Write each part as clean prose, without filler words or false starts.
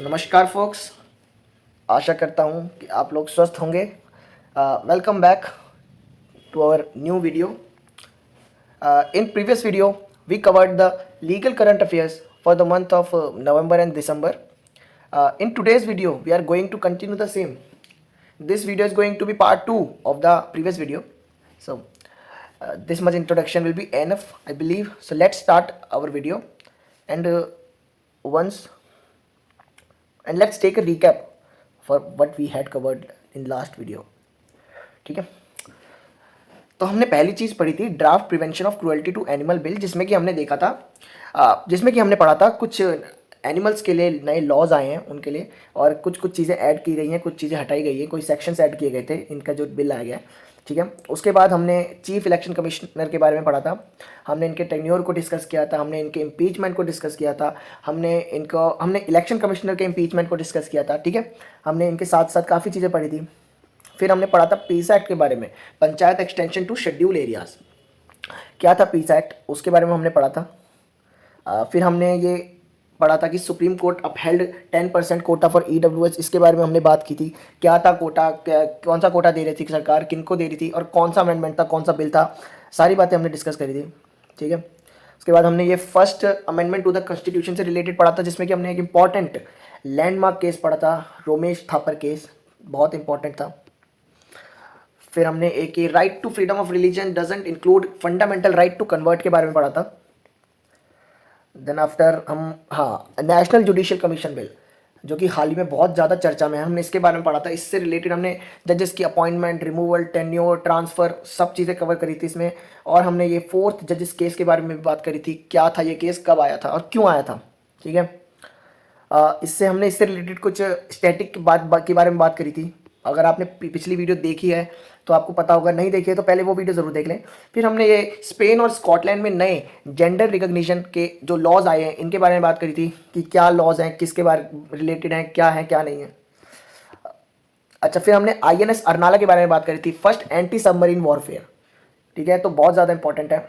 नमस्कार फोक्स। आशा करता हूँ कि आप लोग स्वस्थ होंगे। Welcome back to our new video. In previous video we covered the legal current affairs for the month of November and December. In today's video we are going to continue the same. This video is going to be part 2 of the previous video. So this much introduction will be enough, I believe. So let's start our video and once and let's take a recap for what we had covered in last video. ठीक है, तो हमने पहली चीज़ पढ़ी थी draft prevention of cruelty to animal bill, जिसमें कि हमने देखा था जिसमें कि हमने पढ़ा था कुछ एनिमल्स के लिए नए लॉज आए हैं उनके लिए, और कुछ कुछ चीज़ें ऐड की गई हैं, कुछ चीज़ें हटाई गई हैं, कोई सेक्शंस ऐड किए गए थे इनका जो बिल आया गया है। ठीक है, उसके बाद हमने चीफ इलेक्शन कमिश्नर के बारे में पढ़ा था, हमने इनके टेन्योर को डिस्कस किया था, हमने इनके इम्पीचमेंट को डिस्कस किया था, हमने इलेक्शन कमिश्नर के इम्पीचमेंट को डिस्कस किया था। ठीक है, हमने इनके साथ साथ काफ़ी चीज़ें पढ़ी थी। फिर हमने पढ़ा था पीसा एक्ट के बारे में, panchayat extension to schedule areas. क्या था पीसा एक्ट, उसके बारे में हमने पढ़ा था। फिर हमने ये पढ़ा था कि supreme court upheld 10% Kota for EWS, इसके बारे में हमने बात की थी। क्या था कोटा, कौन सा कोटा दे रही थी सरकार, किन को दे रही थी, और कौन सा अमेंडमेंट था, कौन सा बिल था, सारी बातें हमने डिस्कस करी थी। ठीक है, उसके बाद हमने ये first amendment to the constitution से रिलेटेड पढ़ा था, जिसमें कि हमने एक इंपॉर्टेंट लैंडमार्क केस पढ़ा था, रोमेश थापर केस, बहुत इंपॉर्टेंट था। फिर हमने एक right to freedom of religion doesn't include fundamental right to convert के बारे में पढ़ा था। देन आफ्टर हम नेशनल जुडिशियल कमीशन बिल, जो कि हाल ही में बहुत ज़्यादा चर्चा में है, हमने इसके बारे में पढ़ा था। इससे रिलेटेड हमने जजेस की अपॉइंटमेंट, रिमूवल, टेन्योर, ट्रांसफ़र, सब चीज़ें कवर करी थी इसमें। और हमने ये 4th जजेस केस के बारे में भी बात करी थी, क्या था ये केस, कब आया था और क्यों आया था। ठीक है, इससे रिलेटेड कुछ स्टैटिक के बारे में बात करी थी। अगर आपने पिछली वीडियो देखी है तो आपको पता होगा, नहीं देखी है तो पहले वो वीडियो ज़रूर देख लें। फिर हमने ये स्पेन और स्कॉटलैंड में नए जेंडर रिकग्निशन के जो लॉज आए हैं इनके बारे में बात करी थी कि क्या लॉज हैं, किसके बारे रिलेटेड हैं, क्या है क्या नहीं है। अच्छा, फिर हमने INS अरनाला के बारे में बात करी थी, फर्स्ट एंटी सबमरीन वॉरफेयर। ठीक है, तो बहुत ज़्यादा इंपॉर्टेंट है।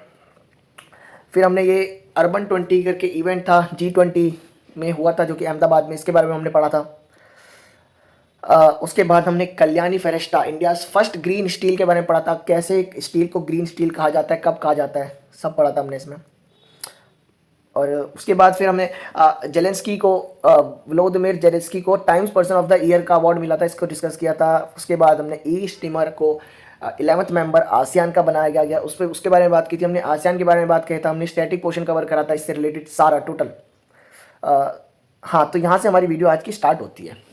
फिर हमने ये अर्बन 20 करके इवेंट था, G20 में हुआ था जो कि अहमदाबाद में, इसके बारे में हमने पढ़ा था। उसके बाद हमने Kalyani Ferresta, India first green steel के बारे में पढ़ा था, कैसे स्टील को ग्रीन स्टील कहा जाता है, कब कहा जाता है, सब पढ़ा था हमने इसमें। और उसके बाद फिर हमने जेलेंस्की को, व्लोदिमीर जेलेंस्की को times person of the year का अवार्ड मिला था, इसको डिस्कस किया था। उसके बाद हमने ईस्ट टिमर को 11th मेंबर आसियान का बनाया गया, उसके बारे में बात की थी हमने। आसियान के बारे में बात किया था हमने, स्टैटिक पोर्शन कवर करा था, इससे रिलेटेड सारा टोटल। हाँ, तो यहाँ से हमारी वीडियो आज की स्टार्ट होती है।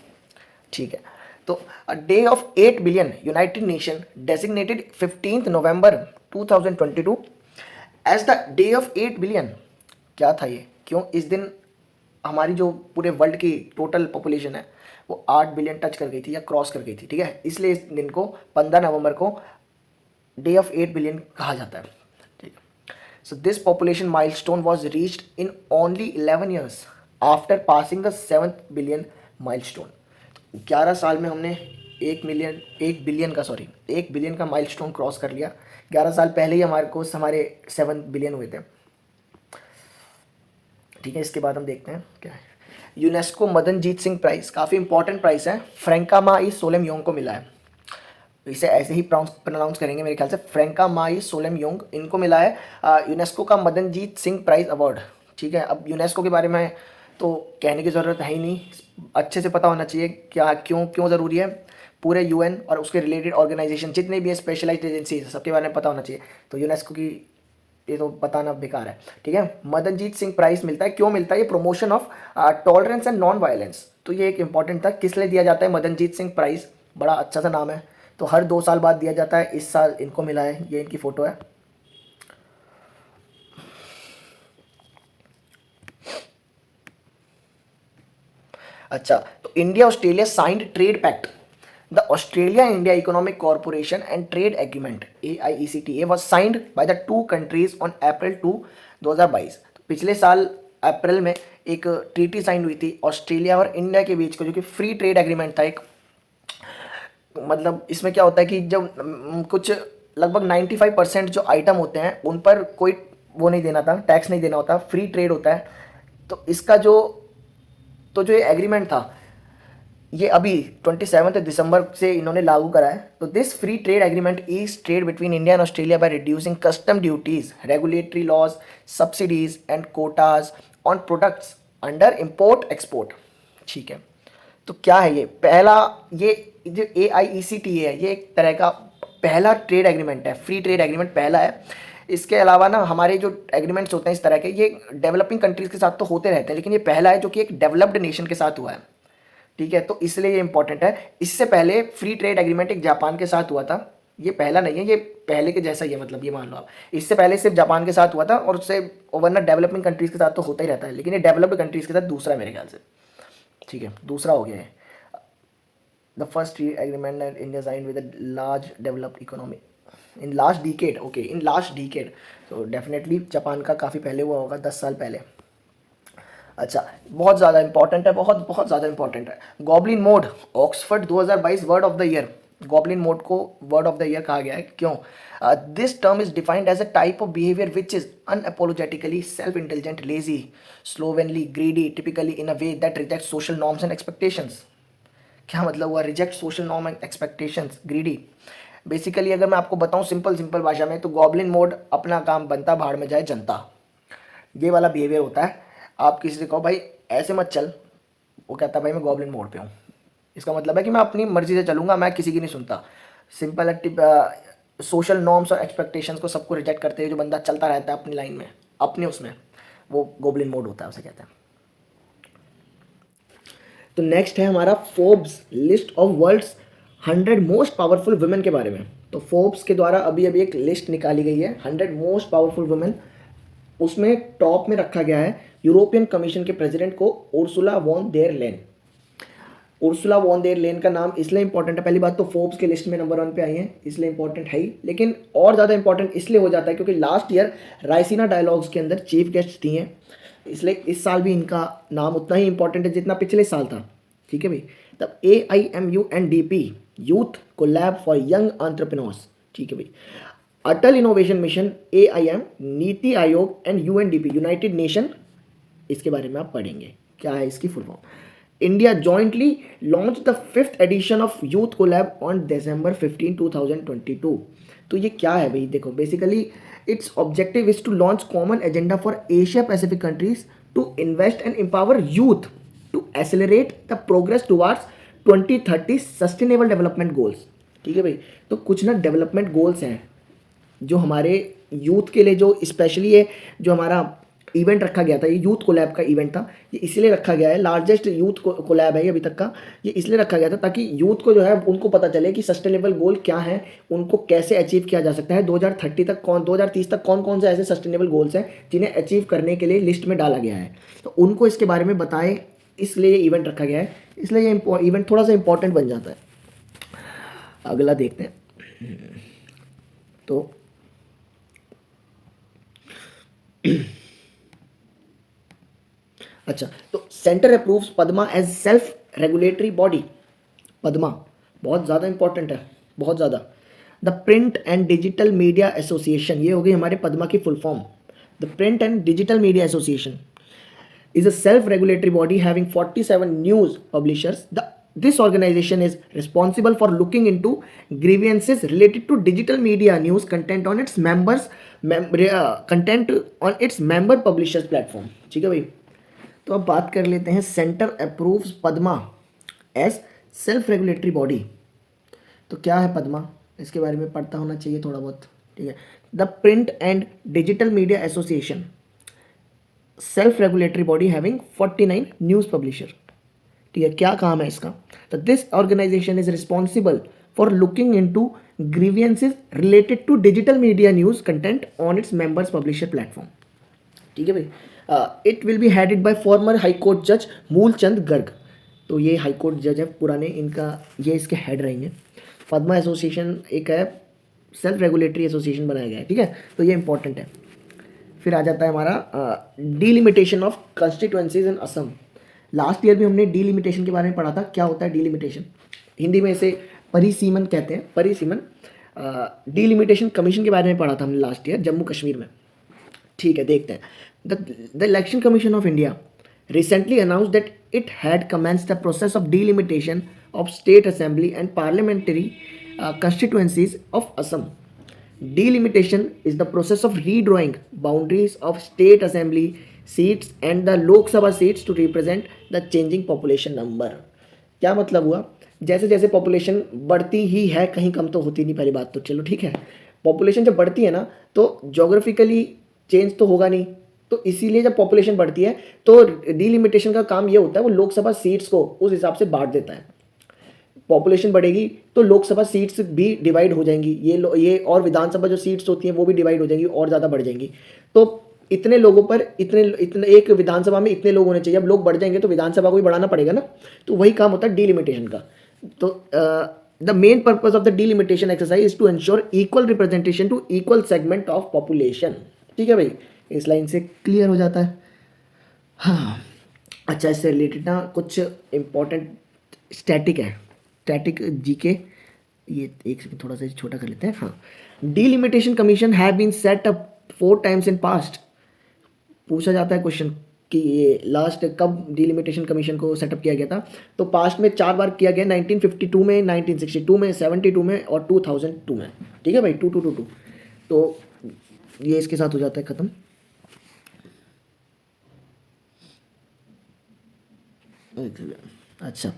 ठीक है, तो day of 8 billion, united nation designated 15th November 2022 as the day of 8 billion. क्या था ये, क्यों इस दिन हमारी जो पूरे वर्ल्ड की टोटल पॉपुलेशन है वो 8 बिलियन टच कर गई थी या क्रॉस कर गई थी। ठीक है, इसलिए इस दिन को 15 नवंबर को डे ऑफ 8 बिलियन कहा जाता है। ठीक है, so this population milestone was reached in only 11 years after passing the 7th billion milestone. 11 साल में हमने 1 बिलियन का माइलस्टोन क्रॉस कर लिया। 11 साल पहले ही हमारे 7 बिलियन हुए थे। ठीक है, इसके बाद हम देखते हैं क्या है। यूनेस्को मदनजीत सिंह प्राइज़, काफ़ी इंपॉर्टेंट प्राइस है, फ्रैंका माई सोलेम योंग को मिला है। इसे ऐसे ही प्रोनाउंस करेंगे मेरे ख्याल से, फ्रैंका माई सोलेम योंग, इनको मिला है यूनेस्को का मदनजीत सिंह प्राइज़ अवार्ड। ठीक है, अब यूनेस्को के बारे में तो कहने की ज़रूरत है ही नहीं, अच्छे से पता होना चाहिए क्या क्यों ज़रूरी है। पूरे UN और उसके रिलेटेड ऑर्गेनाइजेशन जितने भी है, स्पेशलाइज्ड एजेंसीज, सबके बारे में पता होना चाहिए। तो यूनेस्को की ये तो बताना बेकार है। ठीक है, मदनजीत सिंह प्राइज़ मिलता है, क्यों मिलता है, ये promotion of tolerance and non violence. तो ये एक इंपॉर्टेंट था, किस लिए दिया जाता है मदनजीत सिंह प्राइज़, बड़ा अच्छा सा नाम है। तो हर 2 साल बाद दिया जाता है, इस साल इनको मिला है, ये इनकी फ़ोटो है। अच्छा, तो India Australia signed trade pact, the Australia India economic corporation and trade agreement AIECTA was signed by the two countries on April 2, 2022। तो पिछले साल अप्रैल में एक ट्रीटी साइन हुई थी ऑस्ट्रेलिया और इंडिया के बीच को, जो कि फ्री ट्रेड एग्रीमेंट था एक। मतलब इसमें क्या होता है कि जब कुछ लगभग 95% जो आइटम होते हैं उन पर कोई वो नहीं देना था, टैक्स नहीं देना होता, फ्री ट्रेड होता है। तो इसका जो तो जो ये एग्रीमेंट था ये अभी 27 दिसंबर से इन्होंने लागू करा है। तो this free trade agreement is trade between India and Australia by reducing custom duties, regulatory laws, subsidies and quotas on products under import export. ठीक है, तो क्या है ये पहला, ये जो AIECTA है ये एक तरह का पहला ट्रेड एग्रीमेंट है, फ्री ट्रेड एग्रीमेंट पहला है। इसके अलावा ना हमारे जो एग्रीमेंट्स होते हैं इस तरह के ये डेवलपिंग कंट्रीज़ के साथ तो होते रहते हैं, लेकिन ये पहला है जो कि एक डेवलप्ड नेशन के साथ हुआ है। ठीक है, तो इसलिए ये इंपॉर्टेंट है। इससे पहले फ्री ट्रेड एग्रीमेंट एक जापान के साथ हुआ था, ये पहला नहीं है, ये पहले के जैसा ही है, मतलब ये मान लो आप। इससे पहले सिर्फ जापान के साथ हुआ था और उससे वरना डेवलपिंग कंट्रीज़ के साथ तो होता ही रहता है, लेकिन ये डेवलप्ड कंट्रीज़ के साथ दूसरा है मेरे ख्याल से। ठीक है, दूसरा हो गया है। The first trade agreement that India signed with a large developed economy in last decade. Okay, in last decade. So definitely Japan का काफ़ी पहले हुआ होगा, 10 साल पहले। अच्छा, बहुत ज़्यादा इंपॉर्टेंट है, बहुत बहुत ज़्यादा इंपॉर्टेंट है। Goblin mode Oxford 2022 word of the year. Goblin mode को वर्ड ऑफ द ईयर कहा गया है, क्यों? This term is defined as a type of behaviour which is unapologetically self intelligent, lazy, slovenly, greedy, typically in a way that reject social norms and expectations. क्या मतलब हुआ? Reject social norm and expectations, greedy. Basically अगर मैं आपको बताऊं simple भाषा में, तो गॉबलिन मोड अपना काम बनता भाड़ में जाए जनता, ये वाला बिहेवियर होता है। आप किसी से कहो भाई ऐसे मत चल, वो कहता है भाई मैं गॉबलिन मोड पे हूँ। इसका मतलब है कि मैं अपनी मर्जी से चलूँगा, मैं किसी की नहीं सुनता। सिंपल सोशल नॉर्म्स और एक्सपेक्टेशंस को सबको रिजेक्ट करते हुए जो बंदा चलता रहता है अपनी लाइन में, अपने उसमें, वो गॉबलिन मोड होता है, उसे कहते हैं। तो नेक्स्ट है हमारा Forbes list of world's 100 most powerful women के बारे में। तो फोर्ब्स के द्वारा अभी एक लिस्ट निकाली गई है 100 मोस्ट पावरफुल वुमेन। उसमें टॉप में रखा गया है यूरोपियन कमीशन के प्रेसिडेंट को, उर्सुला वॉन देर लेन। उर्सुला वॉन देर लेन का नाम इसलिए इंपॉर्टेंट है, पहली बात तो फोर्ब्स के लिस्ट में नंबर 1 पे आई है, इसलिए इंपॉर्टेंट है ही, लेकिन और ज़्यादा इंपॉर्टेंट इसलिए हो जाता है क्योंकि लास्ट ईयर राइसिना डायलॉग्स के अंदर चीफ गेस्ट थी हैं, इसलिए इस साल भी इनका नाम उतना ही इंपॉर्टेंट है जितना पिछले साल था। ठीक है भाई, तब AIMUNDP youth collab for young entrepreneurs. ठीक है भाई, अटल innovation mission, AIM, NITI Aayog and UNDP United nation, इसके बारे में आप पढ़ेंगे क्या है इसकी full form. India jointly launch the 5th edition of youth collab on December 15, 2022। तो ये क्या है भाई? देखो basically its objective is to launch common agenda for Asia Pacific countries to invest and empower youth to accelerate the progress towards 2030 sustainable development goals. ठीक है भाई, तो कुछ ना डेवलपमेंट गोल्स हैं जो हमारे यूथ के लिए, जो स्पेशली ये जो हमारा इवेंट रखा गया था, ये यूथ कोलैब का इवेंट था, ये इसलिए रखा गया है, लार्जेस्ट यूथ कोलैब है ये अभी तक का, ये इसलिए रखा गया था ताकि यूथ को जो है उनको पता चले कि सस्टेनेबल गोल क्या है, उनको कैसे अचीव किया जा सकता है 2030 तक, 2030 तक कौन कौन से ऐसे सस्टेनेबल गोल्स हैं जिन्हें अचीव करने के लिए लिस्ट में डाला गया है, तो उनको इसके बारे में बताएं, इसलिए ये इवेंट रखा गया है, इसलिए ये इवेंट थोड़ा सा इंपॉर्टेंट बन जाता है। अगला देखते हैं। तो अच्छा, तो centre approves PADMA as self regulatory body. PADMA बहुत ज़्यादा इंपॉर्टेंट है, बहुत ज़्यादा। The print and digital media association, ये हो गई हमारे पद्मा की full form. The print and digital media association is a self-regulatory body having 47 news publishers. This organization is responsible for looking into grievances related to digital media news content on its members content on its member publishers platform. ठीक है भाई, तो अब बात कर लेते हैं centre approves PADMA as self regulatory body. तो क्या है पद्मा, इसके बारे में पढ़ता होना चाहिए थोड़ा बहुत। ठीक है, the print and digital media association, self regulatory body having 49 news publisher. ठीक है, क्या काम है इसका? तो this organisation is responsible for looking into grievances related to digital media news content on its members publisher platform. ठीक है भाई, it will be headed by former high court जज मूलचंद गर्ग। तो ये हाई कोर्ट जज है पुराने, इनका ये इसके हेड रहेंगे। पद्मा एसोसिएशन एक है सेल्फ रेगुलेटरी एसोसिएशन बनाया गया है। ठीक है, तो ये इंपॉर्टेंट है। फिर आ जाता है हमारा delimitation of constituencies in Assam. Last year भी हमने डीलिमिटेशन के बारे में पढ़ा था। क्या होता है डीलिमिटेशन? हिंदी में इसे परिसीमन कहते हैं, परिसीमन। डीलिमिटेशन कमीशन के बारे में पढ़ा था हमने लास्ट ईयर जम्मू कश्मीर में। ठीक है, देखते हैं। The election commission of India recently announce that it had commenced the process of delimitation of state assembly and parliamentary constituencies of Assam. Delimitation is the process of redrawing boundaries of state assembly seats and the Lok Sabha seats to represent the changing population number. क्या मतलब हुआ? जैसे जैसे population बढ़ती ही है, कहीं कम तो होती नहीं, पहली बात तो चलो ठीक है। पॉपुलेशन जब बढ़ती है ना तो जोग्राफिकली चेंज तो होगा नहीं, तो इसीलिए जब पॉपुलेशन बढ़ती है तो डिलिमिटेशन का काम ये होता है, वो लोकसभा सीट्स को उस हिसाब से बांट देता है। पॉपुलेशन बढ़ेगी तो लोकसभा सीट्स भी डिवाइड हो जाएंगी, ये और विधानसभा जो सीट्स होती हैं वो भी डिवाइड हो जाएंगी और ज़्यादा बढ़ जाएंगी। तो इतने लोगों पर इतने इतने एक विधानसभा में इतने लोग होने चाहिए। अब लोग बढ़ जाएंगे तो विधानसभा को भी बढ़ाना पड़ेगा ना, तो वही काम होता है डिलिमिटेशन का। तो the main purpose of the delimitation exercise is to ensure equal representation to equal segment of population. ठीक है भाई, इस लाइन से क्लियर हो जाता है। हाँ अच्छा, इससे रिलेटेड ना कुछ इंपॉर्टेंट स्टैटिक है, स्टैटिक जीके, ये एक सेकंड थोड़ा सा छोटा कर लेते हैं। हाँ, delimitation commission have been set up 4 times in past. पूछा जाता है क्वेश्चन कि ये लास्ट कब डिलिमिटेशन कमीशन को सेटअप किया गया था, तो पास्ट में 4 बार किया गया, 1952 में, 1962 में, 72 में और 2002 में। ठीक है भाई, 2222। तो ये इसके साथ हो जाता है ख़त्म। अच्छा,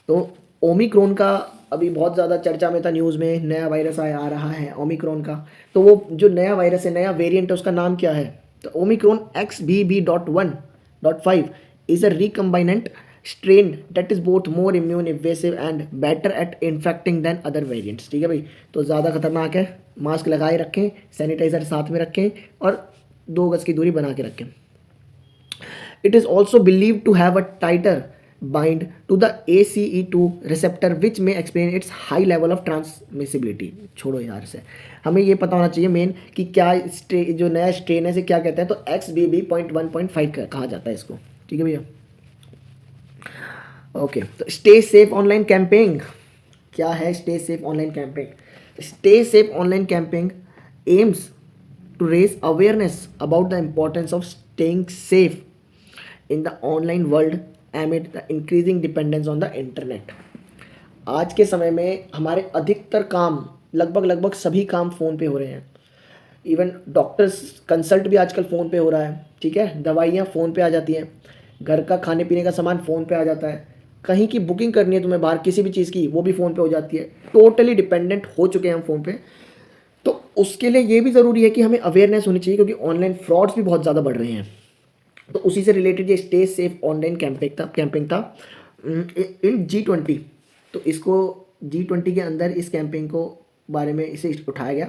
तो ओमिक्रॉन का अभी बहुत ज़्यादा चर्चा में था, न्यूज़ में नया वायरस आ रहा है ओमिक्रॉन का। तो वो जो नया वायरस है, नया वेरिएंट है, उसका नाम क्या है? तो omicron XBB.1.5 is a recombinant strain that is both more immune evasive and better at infecting than other variants. ठीक है भाई, तो ज़्यादा खतरनाक है। मास्क लगाए रखें, सैनिटाइज़र साथ में रखें और 2 गज की दूरी बना के रखें। It is also believed to have a tighter bind to the ACE2 receptor which may explain its high level of transmissibility। छोड़ो यार से, हमें ये पता होना चाहिए मेन कि क्या जो नया स्ट्रेन है इसे क्या कहते हैं। तो XBB.1.5 कहा जाता है इसको। ठीक है भैया, ओके। तो स्टे सेफ ऑनलाइन कैंपेन क्या है? Stay safe online campaign, stay safe online campaign AIIMS to raise awareness about the importance of staying safe in the online world amid the increasing dependence on the internet। आज के समय में हमारे अधिकतर काम, लगभग सभी काम फ़ोन पे हो रहे हैं। इवन डॉक्टर्स कंसल्ट भी आजकल फ़ोन पे हो रहा है। ठीक है, दवाइयाँ फ़ोन पे आ जाती हैं, घर का खाने पीने का सामान फ़ोन पे आ जाता है, कहीं की बुकिंग करनी है तुम्हें बाहर किसी भी चीज़ की, वो भी फ़ोन पे हो जाती है। टोटली डिपेंडेंट हो चुके हैं हम फ़ोन पे। तो उसके लिए ये भी ज़रूरी है कि हमें अवेयरनेस होनी चाहिए, क्योंकि ऑनलाइन फ्रॉड्स भी बहुत ज़्यादा बढ़ रहे हैं। तो उसी से रिलेटेड ये स्टे सेफ ऑनलाइन कैंपेन था इन G20। तो इसको G20 के अंदर इस कैंपेन को बारे में इसे उठाया गया।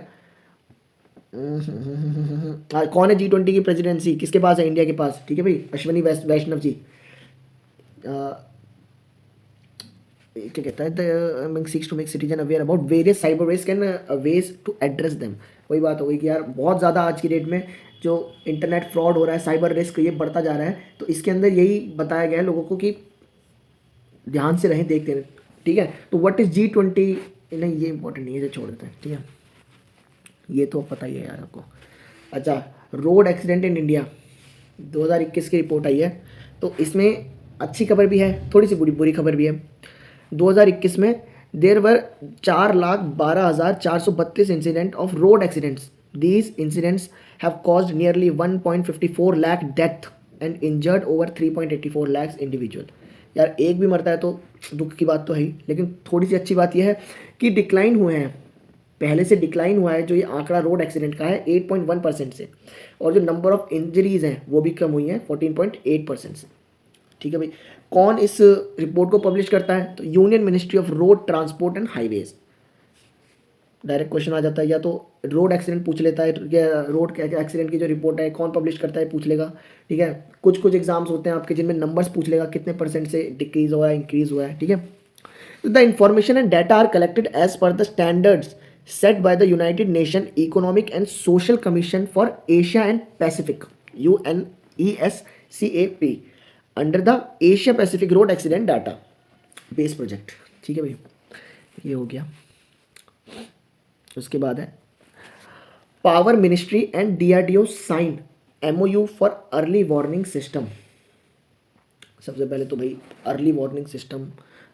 कौन है G20 की प्रेसिडेंसी किसके पास है? इंडिया के पास। ठीक है भाई, अश्विनी वैष्णव जी। क्या कहता है, seeks to make citizen aware about various cyber risk and ways to address them. वही बात हो गई कि यार बहुत ज़्यादा आज की डेट में जो इंटरनेट फ्रॉड हो रहा है, साइबर रिस्क ये बढ़ता जा रहा है। तो इसके अंदर यही बताया गया है लोगों को कि ध्यान से रहें, देखते रहें। ठीक है, तो व्हाट इज़ G20? नहीं, ये इंपॉर्टेंट नहीं है, छोड़ देते हैं। ठीक है, ये तो पता ही है यार आपको। अच्छा, रोड एक्सीडेंट इन इंडिया 2021 की रिपोर्ट आई है, तो इसमें अच्छी खबर भी है, थोड़ी सी बुरी खबर भी है। 2021 में देर वर 4,12,432 incident of road accidents. These incidents have caused nearly 1.54 lakh death and injured over 3.84 lakh individual. यार एक भी मरता है तो दुख की बात तो है ही, लेकिन थोड़ी सी अच्छी बात यह है कि डिक्लाइन हुए हैं, पहले से डिक्लाइन हुआ है जो ये आंकड़ा रोड एक्सीडेंट का है 8.1% से, और जो नंबर ऑफ इंजरीज हैं वो भी कम हुई हैं 14.8% से। ठीक है भाई, कौन इस रिपोर्ट को पब्लिश करता है? तो union ministry of road transport and highways. Direct question आ जाता है, या तो रोड एक्सीडेंट पूछ लेता है, या रोड एक्सीडेंट की जो रिपोर्ट है कौन पब्लिश करता है पूछ लेगा। ठीक है, कुछ एग्जाम्स होते हैं आपके जिनमें नंबर्स पूछ लेगा, कितने % से डिक्रीज हुआ है, इंक्रीज हुआ है। ठीक है, तो the information and data are collected as per the standards set by the United Nations Economic and Social Commission for Asia and Pacific UNESCAP under the Asia Pacific Road Accident Data Base Project। ठीक है भाई, ये हो गया। उसके बाद है power ministry and DRDO sign MOU for early warning system. सबसे पहले तो भाई अर्ली वार्निंग सिस्टम,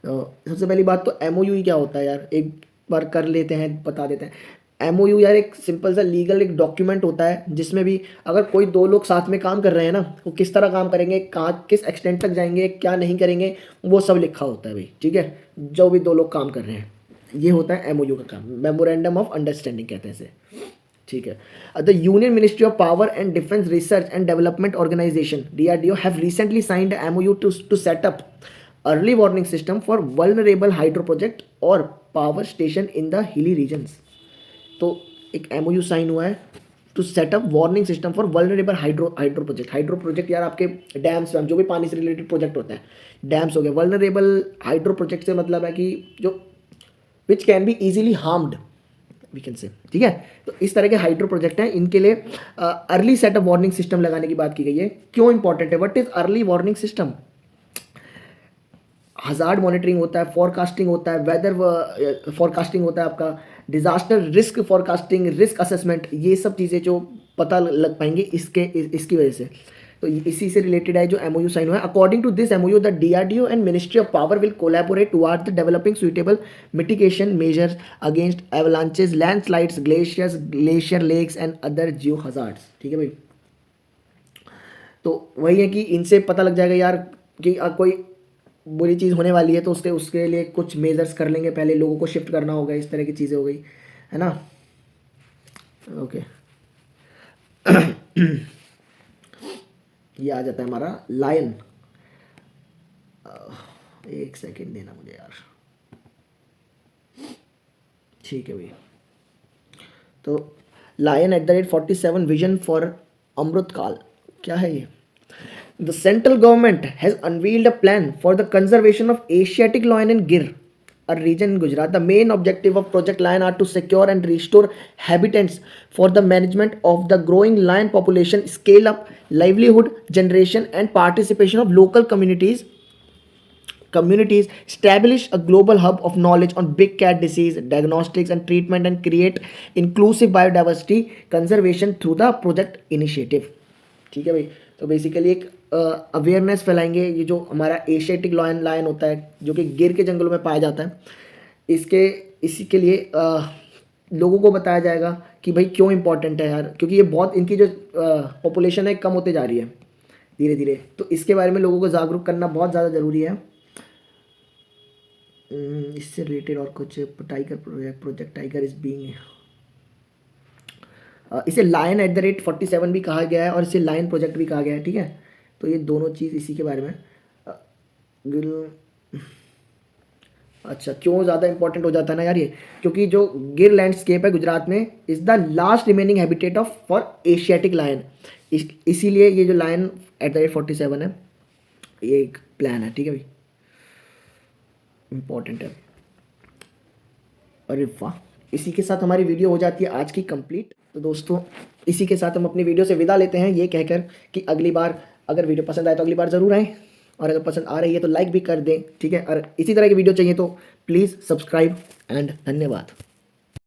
सबसे पहली बात तो एमओयू ही क्या होता है यार, एक बार कर लेते हैं बता देते हैं। एमओयू यार एक सिंपल सा लीगल एक डॉक्यूमेंट होता है जिसमें भी अगर कोई दो लोग साथ में काम कर रहे हैं ना, वो किस तरह काम करेंगे, कहाँ किस एक्सटेंट तक जाएंगे, क्या नहीं करेंगे, वो सब लिखा होता है भाई, ठीक है, जो भी दो लोग काम कर रहे हैं, ये होता है एमओयू का काम, मेमोरेंडम ऑफ अंडरस्टैंडिंग कहते हैं इसे, ठीक है। The union ministry of power and defence research and development organisation DRDO have recently signed MOU to set up early warning system for vulnerable hydro project और power station in the hilly regions. तो एक MOU sign हुआ है to setup warning system for vulnerable hydro project यार आपके dams जो भी पानी से रिलेटेड प्रोजेक्ट होते हैं, डैम्स हो गए। वल्नरेबल हाइड्रो प्रोजेक्ट से मतलब है कि जो which can be easily harmed we can say, ठीक है। तो इस तरह के हाइड्रो प्रोजेक्ट हैं, इनके लिए अर्ली सेटअप वार्निंग सिस्टम लगाने की बात की गई है। क्यों इंपॉर्टेंट है, what is early warning system? Hazard monitoring होता है, फोरकास्टिंग होता है, वेदर फोरकास्टिंग होता है आपका, disaster risk forecasting, risk assessment, ये सब चीज़ें जो पता लग पाएंगे इसकी वजह से। तो इसी से रिलेटेड है जो MOU साइन हुआ है। According to this MOU the DRDO and ministry of power will collaborate towards the developing suitable mitigation measures against avalanches, landslides, glaciers, glacier lakes and other geo hazards, ठीक है भाई। तो वही है कि इनसे पता लग जाएगा यार कि कोई बुरी चीज़ होने वाली है तो उसके लिए कुछ मेजर्स कर लेंगे, पहले लोगों को शिफ्ट करना होगा, इस तरह की चीज़ें हो गई है ना। ओके ये आ जाता है हमारा लायन। एक सेकंड देना मुझे यार, ठीक है भाई। तो लायन @47 विजन फॉर अमृत काल, क्या है ये? The central government has unveiled a plan for the conservation of Asiatic lion in Gir, a region in Gujarat. The main objective of Project Lion are to secure and restore habitats for the management of the growing lion population, scale up livelihood generation and participation of local communities, establish a global hub of knowledge on big cat disease diagnostics and treatment, and create inclusive biodiversity conservation through the project initiative, ठीक है भाई। तो basically एक awareness फैलाएंगे, ये जो हमारा Asiatic lion होता है जो कि गिर के जंगलों में पाया जाता है, इसी के लिए लोगों को बताया जाएगा कि भाई क्यों इंपॉर्टेंट है यार, क्योंकि ये बहुत इनकी जो पॉपुलेशन है कम होते जा रही है धीरे धीरे, तो इसके बारे में लोगों को जागरूक करना बहुत ज़्यादा ज़रूरी है। इससे रिलेटेड और कुछ tiger project tiger is being, इसे लायन @47 भी कहा गया है और इसे लायन प्रोजेक्ट भी कहा गया है, ठीक है। तो ये दोनों चीज़ इसी के बारे में। अच्छा, क्यों ज़्यादा इंपॉर्टेंट हो जाता है ना यार ये, क्योंकि जो गिर लैंडस्केप है गुजरात में is the last remaining habitat of for Asiatic lion, इसीलिए ये जो लायन @47 है ये एक प्लान है, ठीक है भाई, इम्पॉर्टेंट है। अरे वाह, इसी के साथ हमारी वीडियो हो जाती है आज की कंप्लीट। तो दोस्तों इसी के साथ हम अपनी वीडियो से विदा लेते हैं, ये कहकर कि अगली बार अगर वीडियो पसंद आए तो अगली बार ज़रूर आएँ, और अगर पसंद आ रही है तो लाइक भी कर दें, ठीक है। और इसी तरह की वीडियो चाहिए तो प्लीज़ सब्सक्राइब एंड धन्यवाद।